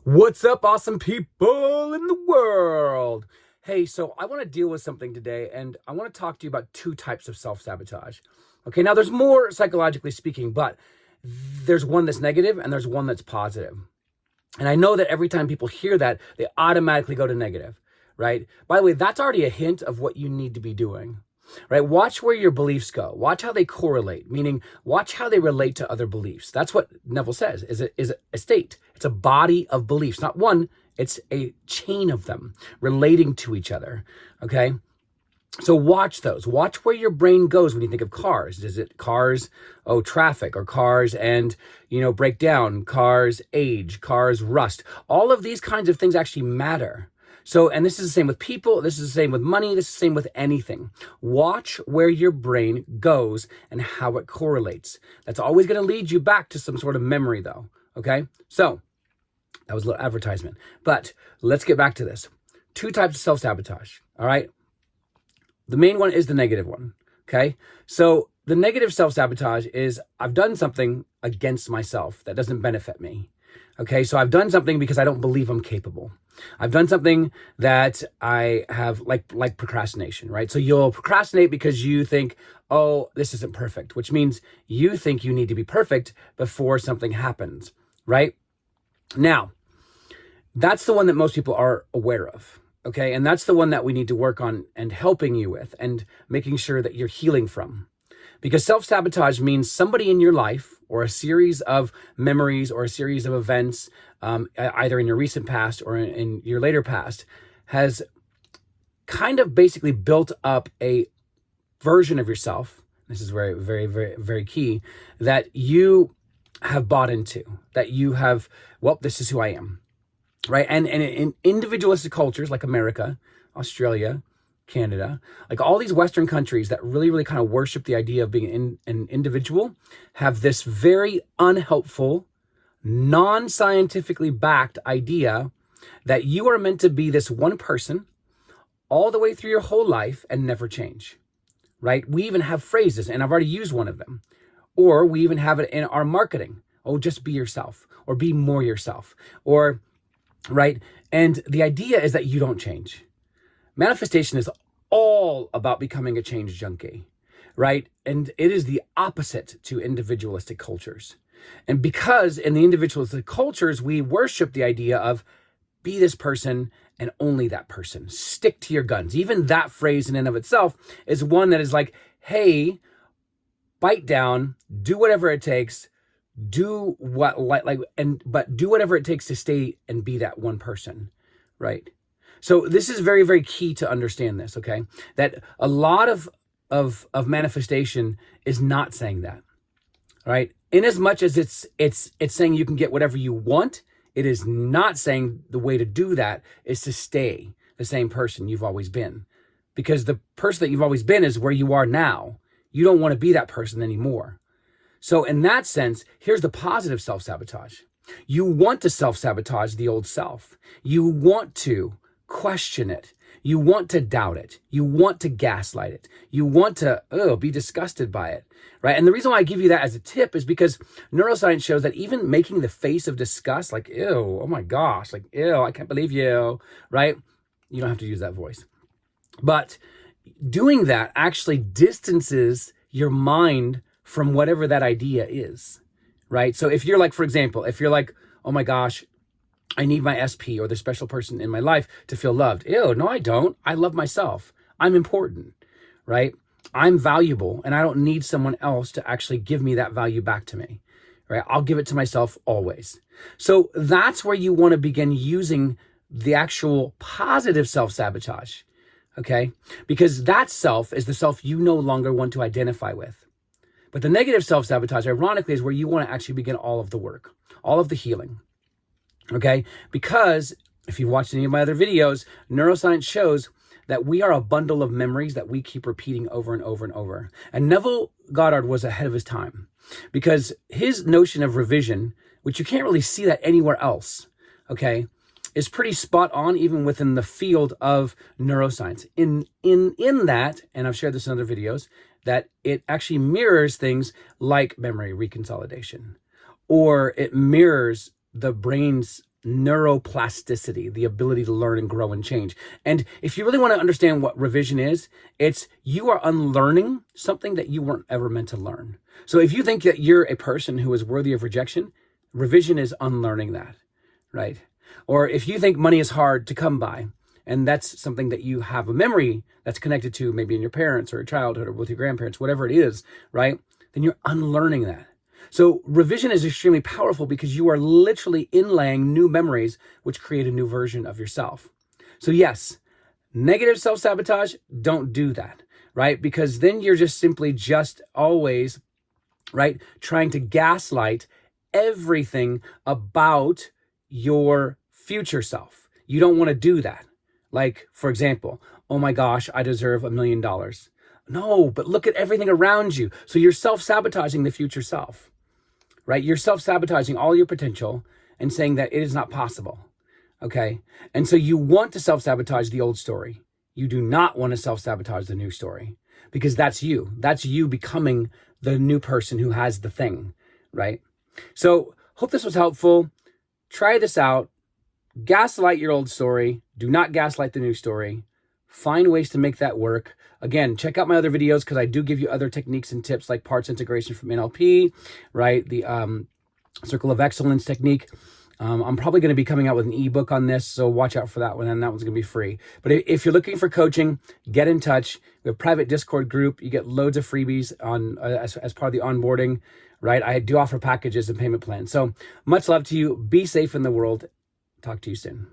What's up, awesome people in the world? Hey, so I want to deal with something today, and I want to talk to you about two types of self-sabotage. Okay, now there's more psychologically speaking, but there's one that's negative and there's one that's positive. And I know that every time people hear that, they automatically go to negative, right? By the way, that's already a hint of what you need to be doing, right? Watch where your beliefs go. Watch how they correlate, meaning watch how they relate to other beliefs. That's what Neville says is a state. It's a body of beliefs, not one. It's a chain of them relating to each other, okay? So watch those. Watch where your brain goes when you think of cars. Is it cars, traffic, or cars and, break down, cars age, cars rust. All of these kinds of things actually matter. So, and this is the same with people. This is the same with money. This is the same with anything. Watch where your brain goes and how it correlates. That's always going to lead you back to some sort of memory though. Okay. So that was a little advertisement, but let's get back to this. Two types of self-sabotage. All right. The main one is the negative one, okay? So the negative self-sabotage is I've done something against myself that doesn't benefit me, okay? So I've done something because I don't believe I'm capable. I've done something that I have like procrastination, right? So you'll procrastinate because you think, oh, this isn't perfect, which means you think you need to be perfect before something happens, right? Now, that's the one that most people are aware of. Okay, and that's the one that we need to work on and helping you with and making sure that you're healing from. Because self-sabotage means somebody in your life or a series of memories or a series of events, either in your recent past or in your later past, has kind of basically built up a version of yourself. This is very, very, very, very key, that you have bought into, that you have, well, this is who I am. Right. And in individualistic cultures like America, Australia, Canada, like all these Western countries that really, really kind of worship the idea of being an individual, have this very unhelpful, non-scientifically backed idea that you are meant to be this one person all the way through your whole life and never change. Right. We even have phrases, and I've already used one of them, or we even have it in our marketing. Oh, just be yourself, or be more yourself, or right? And the idea is that you don't change. Manifestation is all about becoming a change junkie, right? And it is the opposite to individualistic cultures. And because in the individualistic cultures, we worship the idea of be this person and only that person. Stick to your guns. Even that phrase in and of itself is one that is like, hey, bite down, do whatever it takes, do what but do whatever it takes to stay and be that one person, right? So this is very, very key to understand this, okay? That a lot of manifestation is not saying that, right? In as much as it's saying you can get whatever you want, it is not saying the way to do that is to stay the same person you've always been, because the person that you've always been is where you are now. You don't want to be that person anymore. So in that sense, here's the positive self-sabotage. You want to self-sabotage the old self. You want to question it. You want to doubt it. You want to gaslight it. You want to be disgusted by it, right? And the reason why I give you that as a tip is because neuroscience shows that even making the face of disgust, like, ew, oh my gosh, like, ew, I can't believe you, right? You don't have to use that voice. But doing that actually distances your mind from whatever that idea is, right? So if you're like, for example, if you're like, oh my gosh, I need my SP or the special person in my life to feel loved. Ew, no, I don't. I love myself. I'm important, right? I'm valuable and I don't need someone else to actually give me that value back to me, right? I'll give it to myself always. So that's where you want to begin using the actual positive self-sabotage, okay? Because that self is the self you no longer want to identify with. But the negative self-sabotage, ironically, is where you want to actually begin all of the work, all of the healing, okay? Because if you've watched any of my other videos, neuroscience shows that we are a bundle of memories that we keep repeating over and over and over. And Neville Goddard was ahead of his time because his notion of revision, which you can't really see that anywhere else, okay, is pretty spot on even within the field of neuroscience. In that, and I've shared this in other videos, that it actually mirrors things like memory reconsolidation, or it mirrors the brain's neuroplasticity, the ability to learn and grow and change. And if you really want to understand what revision is, it's you are unlearning something that you weren't ever meant to learn. So if you think that you're a person who is worthy of rejection, revision is unlearning that, right? Or if you think money is hard to come by, and that's something that you have a memory that's connected to maybe in your parents or your childhood or with your grandparents, whatever it is, right? Then you're unlearning that. So revision is extremely powerful because you are literally inlaying new memories, which create a new version of yourself. So yes, negative self-sabotage, don't do that, right? Because then you're just simply just always, right, trying to gaslight everything about your future self. You don't want to do that. Like, for example, oh my gosh, I deserve $1 million. No, but look at everything around you. So you're self-sabotaging the future self, right? You're self-sabotaging all your potential and saying that it is not possible, okay? And so you want to self-sabotage the old story. You do not want to self-sabotage the new story because that's you. That's you becoming the new person who has the thing, right? So hope this was helpful. Try this out. Gaslight your old story. Do not gaslight the new story. Find ways to make that work. Again, check out my other videos because I do give you other techniques and tips like parts integration from NLP, right? The Circle of Excellence technique. I'm probably going to be coming out with an ebook on this, so watch out for that one, and that one's going to be free. But if you're looking for coaching, get in touch. We have a private Discord group. You get loads of freebies on as part of the onboarding, right? I do offer packages and payment plans. So much love to you. Be safe in the world. Talk to you soon.